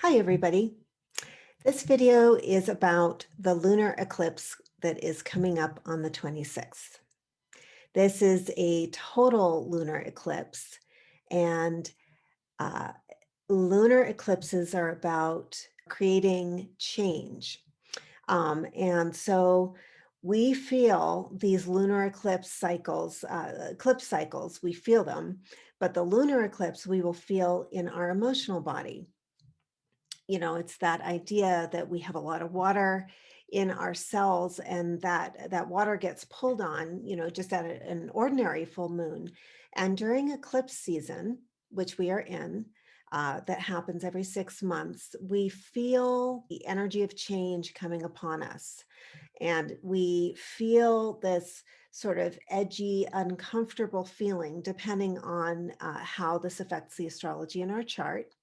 Hi, everybody. This video is about the lunar eclipse that is coming up on the 26th. This is a total lunar eclipse, and uh, lunar eclipses are about creating change. And so we feel these lunar eclipse cycles, we feel them, but the lunar eclipse we will feel in our emotional body. It's that idea that we have a lot of water in our cells and that water gets pulled on, just at an ordinary full moon. And during eclipse season, which we are in, that happens every 6 months, we feel the energy of change coming upon us. And we feel this sort of edgy, uncomfortable feeling, depending on how this affects the astrology in our chart.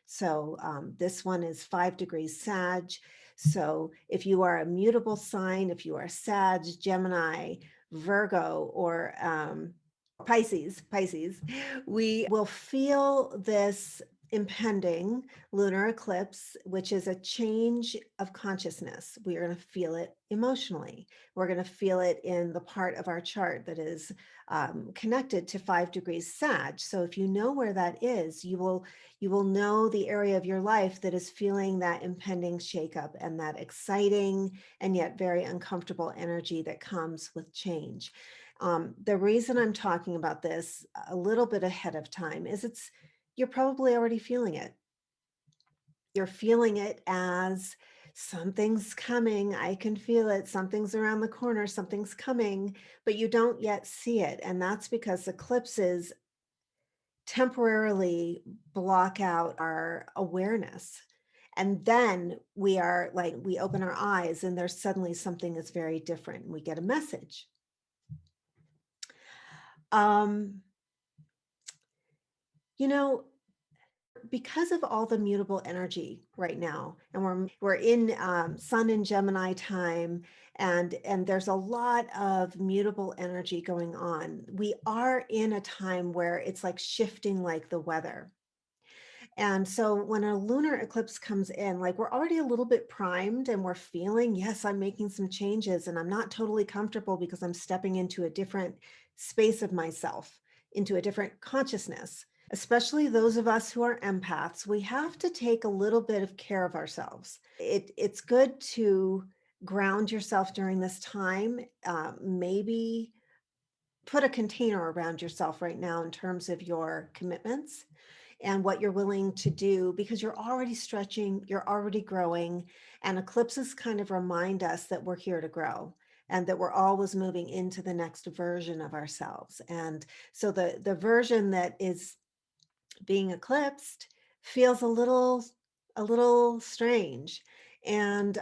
So this one is 5 degrees Sag. So if you are a mutable sign, if you are Sag, Gemini, Virgo, or Pisces, we will feel this impending lunar eclipse, which is a change of consciousness. We are going to feel it emotionally. We're going to feel it in the part of our chart that is connected to 5 degrees Sag. So if you know where that is, you will know the area of your life that is feeling that impending shakeup and that exciting and yet very uncomfortable energy that comes with change. The reason I'm talking about this a little bit ahead of time is you're probably already feeling it. You're feeling it as something's coming. I can feel it. Something's around the corner. Something's coming, but you don't yet see it. And that's because eclipses temporarily block out our awareness. And then we open our eyes and there's suddenly something that's very different. And we get a message. Um, you know, because of all the mutable energy right now, and we're in Sun and Gemini time, and there's a lot of mutable energy going on. We are in a time where it's like shifting like the weather. And so when a lunar eclipse comes in, like we're already a little bit primed and we're feeling, yes, I'm making some changes and I'm not totally comfortable because I'm stepping into a different space of myself, into a different consciousness. Especially those of us who are empaths, we have to take a little bit of care of ourselves. It's good to ground yourself during this time. Maybe put a container around yourself right now in terms of your commitments and what you're willing to do, because you're already stretching, you're already growing, and eclipses kind of remind us that we're here to grow and that we're always moving into the next version of ourselves. And so the version that is being eclipsed feels a little strange. And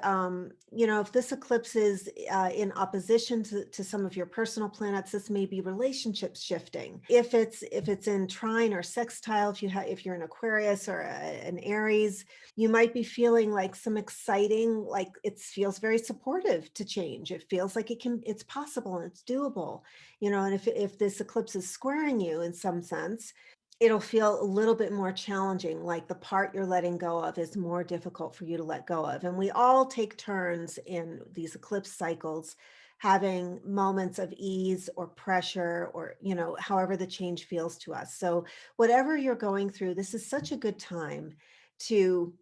if this eclipse is in opposition to some of your personal planets, this may be relationship shifting. If it's in trine or sextile, if you're an Aquarius or an Aries, you might be feeling like some exciting, like it feels very supportive to change. It feels like it's possible and it's doable. And if this eclipse is squaring you in some sense, it'll feel a little bit more challenging, like the part you're letting go of is more difficult for you to let go of. And we all take turns in these eclipse cycles having moments of ease or pressure or, however the change feels to us. So whatever you're going through, this is such a good time to,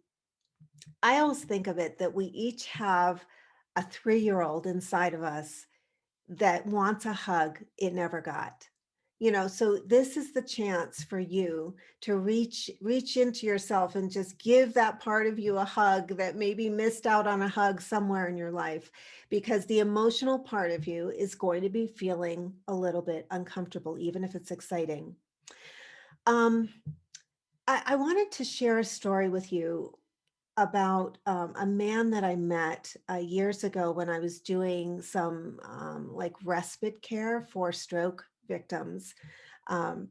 I always think of it that we each have a 3-year-old inside of us that wants a hug it never got. So this is the chance for you to reach into yourself and just give that part of you a hug that maybe missed out on a hug somewhere in your life, because the emotional part of you is going to be feeling a little bit uncomfortable, even if it's exciting. um, I wanted to share a story with you about a man that I met years ago when I was doing some like respite care for stroke victims. Um,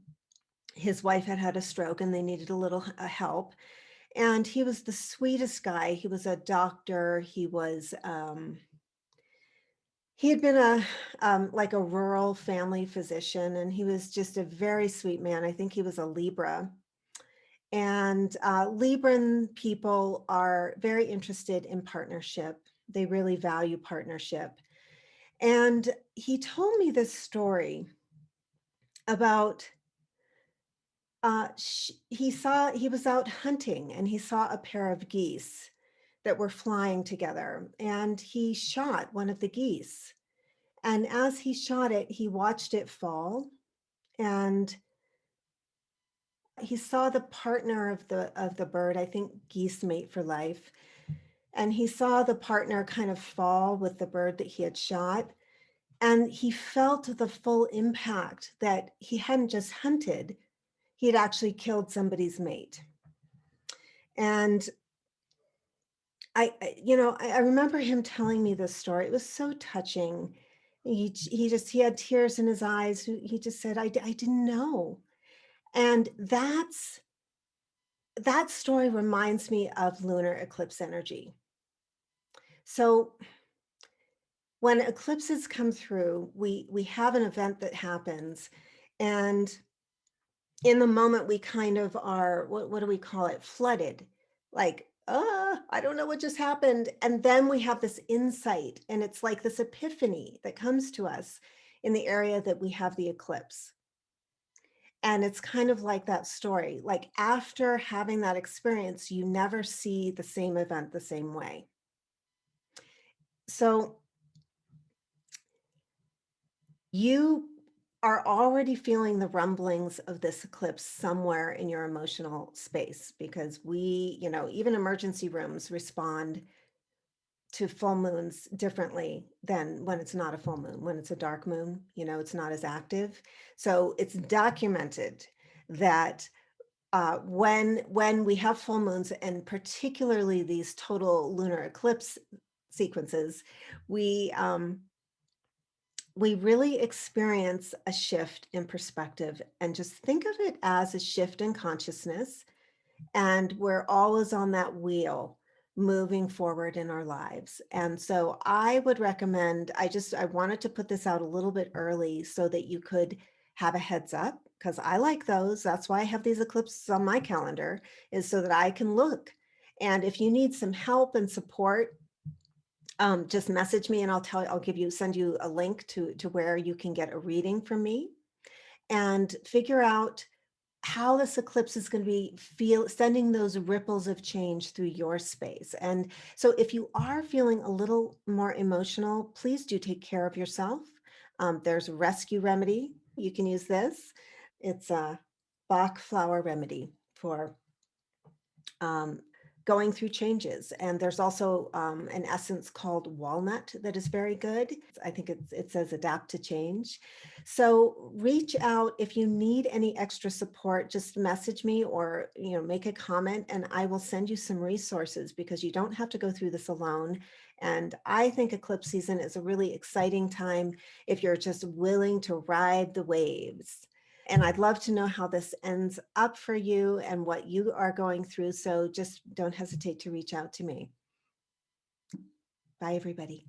his wife had had a stroke and they needed a little help. And he was the sweetest guy. He was a doctor. He had been like a rural family physician, and he was just a very sweet man. I think he was a Libra. And Libran people are very interested in partnership. They really value partnership. And he told me this story about he was out hunting and he saw a pair of geese that were flying together, and he shot one of the geese. And as he shot it, he watched it fall, and he saw the partner of the bird, I think geese mate for life, and he saw the partner kind of fall with the bird that he had shot, and he felt the full impact that he hadn't just hunted, he had actually killed somebody's mate. And I remember him telling me this story. It was so touching. He had tears in his eyes. He just said, I didn't know. And that story reminds me of lunar eclipse energy. So when eclipses come through, we have an event that happens, and in the moment we kind of are, what do we call it, flooded, like, I don't know what just happened. And then we have this insight, and it's like this epiphany that comes to us in the area that we have the eclipse. And it's kind of like that story, like after having that experience, you never see the same event the same way. So you are already feeling the rumblings of this eclipse somewhere in your emotional space, because even emergency rooms respond to full moons differently than when it's not a full moon. When it's a dark moon, it's not as active. So it's documented that when we have full moons, and particularly these total lunar eclipse sequences, we really experience a shift in perspective, and just think of it as a shift in consciousness. And we're always on that wheel moving forward in our lives. And so I would recommend, I wanted to put this out a little bit early so that you could have a heads up, because I like those. That's why I have these eclipses on my calendar, is so that I can look. And if you need some help and support, just message me and send you a link to where you can get a reading from me and figure out how this eclipse is going to be sending those ripples of change through your space. And so if you are feeling a little more emotional, please do take care of yourself. There's a rescue remedy. You can use this. It's a Bach flower remedy for um, going through changes. And there's also an essence called walnut that is very good. I think it says adapt to change. So reach out if you need any extra support. Just message me, or make a comment, and I will send you some resources, because you don't have to go through this alone. And I think eclipse season is a really exciting time if you're just willing to ride the waves. And I'd love to know how this ends up for you and what you are going through. So just don't hesitate to reach out to me. Bye, everybody.